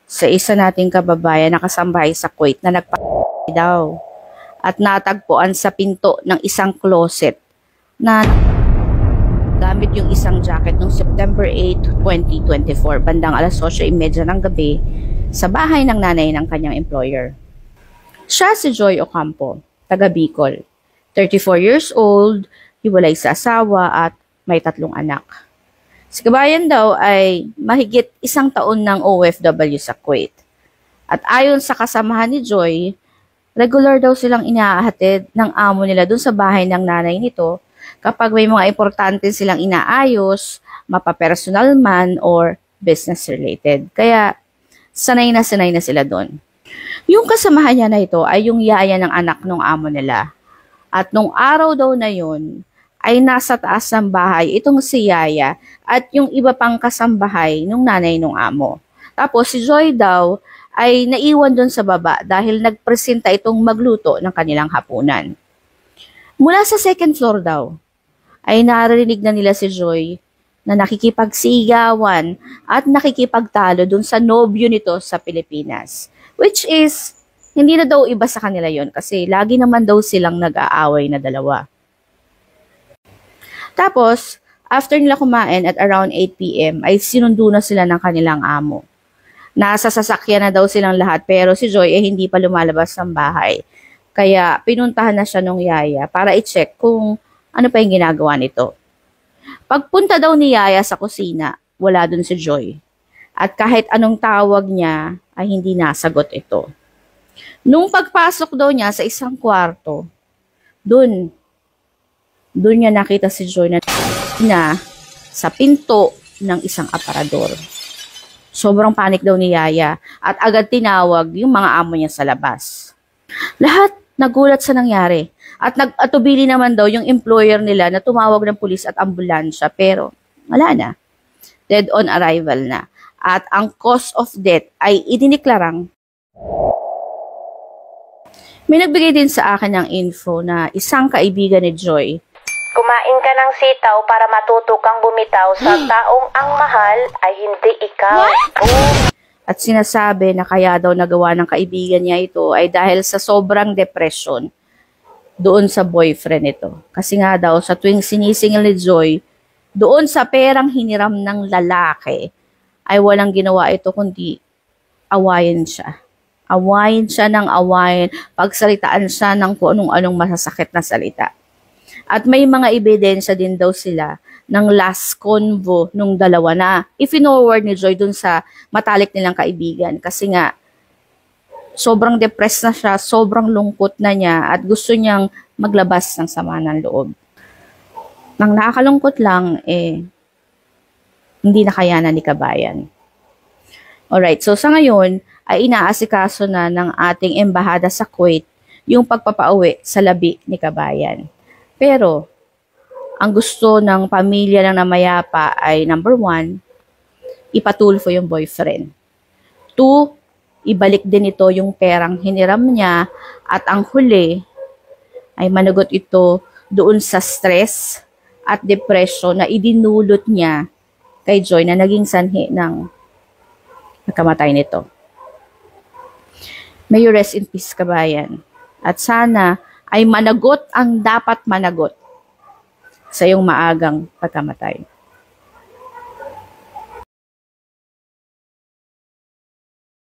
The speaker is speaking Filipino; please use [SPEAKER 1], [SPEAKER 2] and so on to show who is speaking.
[SPEAKER 1] sa isa nating kababayan na kasambahay sa Kuwait na daw at natagpuan sa pinto ng isang closet na gamit yung isang jacket noong September 8, 2024 bandang alas 8:30 ng gabi sa bahay ng nanay ng kanyang employer. Siya si Joy Ocampo, taga Bicol, 34 years old, hiwalay sa asawa at may 3 anak. Si kabayan daw ay mahigit 1 taon ng OFW sa Kuwait. At ayon sa kasamahan ni Joy, regular daw silang inahatid ng amo nila dun sa bahay ng nanay nito kapag may mga importante silang inaayos, mapapersonal man or business related. Kaya sanay na sila doon. Yung kasamahan niya na ito ay yung yaya ng anak ng amo nila. At nung araw daw na yun, ay nasa taas ng bahay itong si Yaya at yung iba pang kasambahay nung nanay nung amo. Tapos si Joy daw ay naiwan doon sa baba dahil nagpresenta itong magluto ng kanilang hapunan. Mula sa second floor daw, ay narinig na nila si Joy na nakikipagsigawan at nakikipagtalo doon sa nobyo nito sa Pilipinas. Which is, hindi na daw iba sa kanila yon kasi lagi naman daw silang nag-aaway na dalawa. Tapos, after nila kumain at around 8 p.m. ay sinundo na sila ng kanilang amo. Nasa sasakyan na daw silang lahat pero si Joy ay hindi pa lumalabas ng bahay. Kaya pinuntahan na siya nung yaya para i-check kung ano pa yung ginagawa nito. Pagpunta daw ni Yaya sa kusina, wala dun si Joy. At kahit anong tawag niya ay hindi nasagot ito. Nung pagpasok daw niya sa isang kwarto, doon niya nakita si Joy na sa pinto ng isang aparador. Sobrang panik daw ni Yaya at agad tinawag yung mga amo niya sa labas. Lahat nagulat sa nangyari at nag-atubili naman daw yung employer nila na tumawag ng pulis at ambulansya pero wala na. Dead on arrival na. At ang cause of death ay idiniklarang. May nagbigay din sa akin ng info na isang kaibigan ni Joy.
[SPEAKER 2] Kumain ka ng sitaw para matuto kang bumitaw sa taong ang mahal ay hindi ikaw.
[SPEAKER 1] At sinasabi na kaya daw nagawa ng kaibigan niya ito ay dahil sa sobrang depression doon sa boyfriend nito. Kasi nga daw sa tuwing sinisingil ni Joy, doon sa perang hiniram ng lalaki, ay walang ginawa ito kundi awayin siya. Awayin siya ng awayin, pagsalitaan siya ng kung anong masasakit na salita. At may mga ebidensya din daw sila ng last convo nung dalawa na i-forward ni Joy dun sa matalik nilang kaibigan. Kasi nga, sobrang depressed na siya, sobrang lungkot na niya at gusto niyang maglabas ng sama ng loob. Nang nakakalungkot lang, hindi na kayanan ni kabayan. Alright, so sa ngayon, ay inaasikaso na ng ating embahada sa Kuwait yung pagpapauwi sa labi ni kabayan. Pero, ang gusto ng pamilya ng namayapa ay number 1, ipatulfo yung boyfriend. 2, ibalik din ito yung perang hiniram niya at ang huli ay managot ito doon sa stress at depression na idinulot niya kay Joy na naging sanhi ng pagkamatay nito. May you rest in peace, kabayan. At sana ay managot ang dapat managot sa iyong maagang pagkamatay.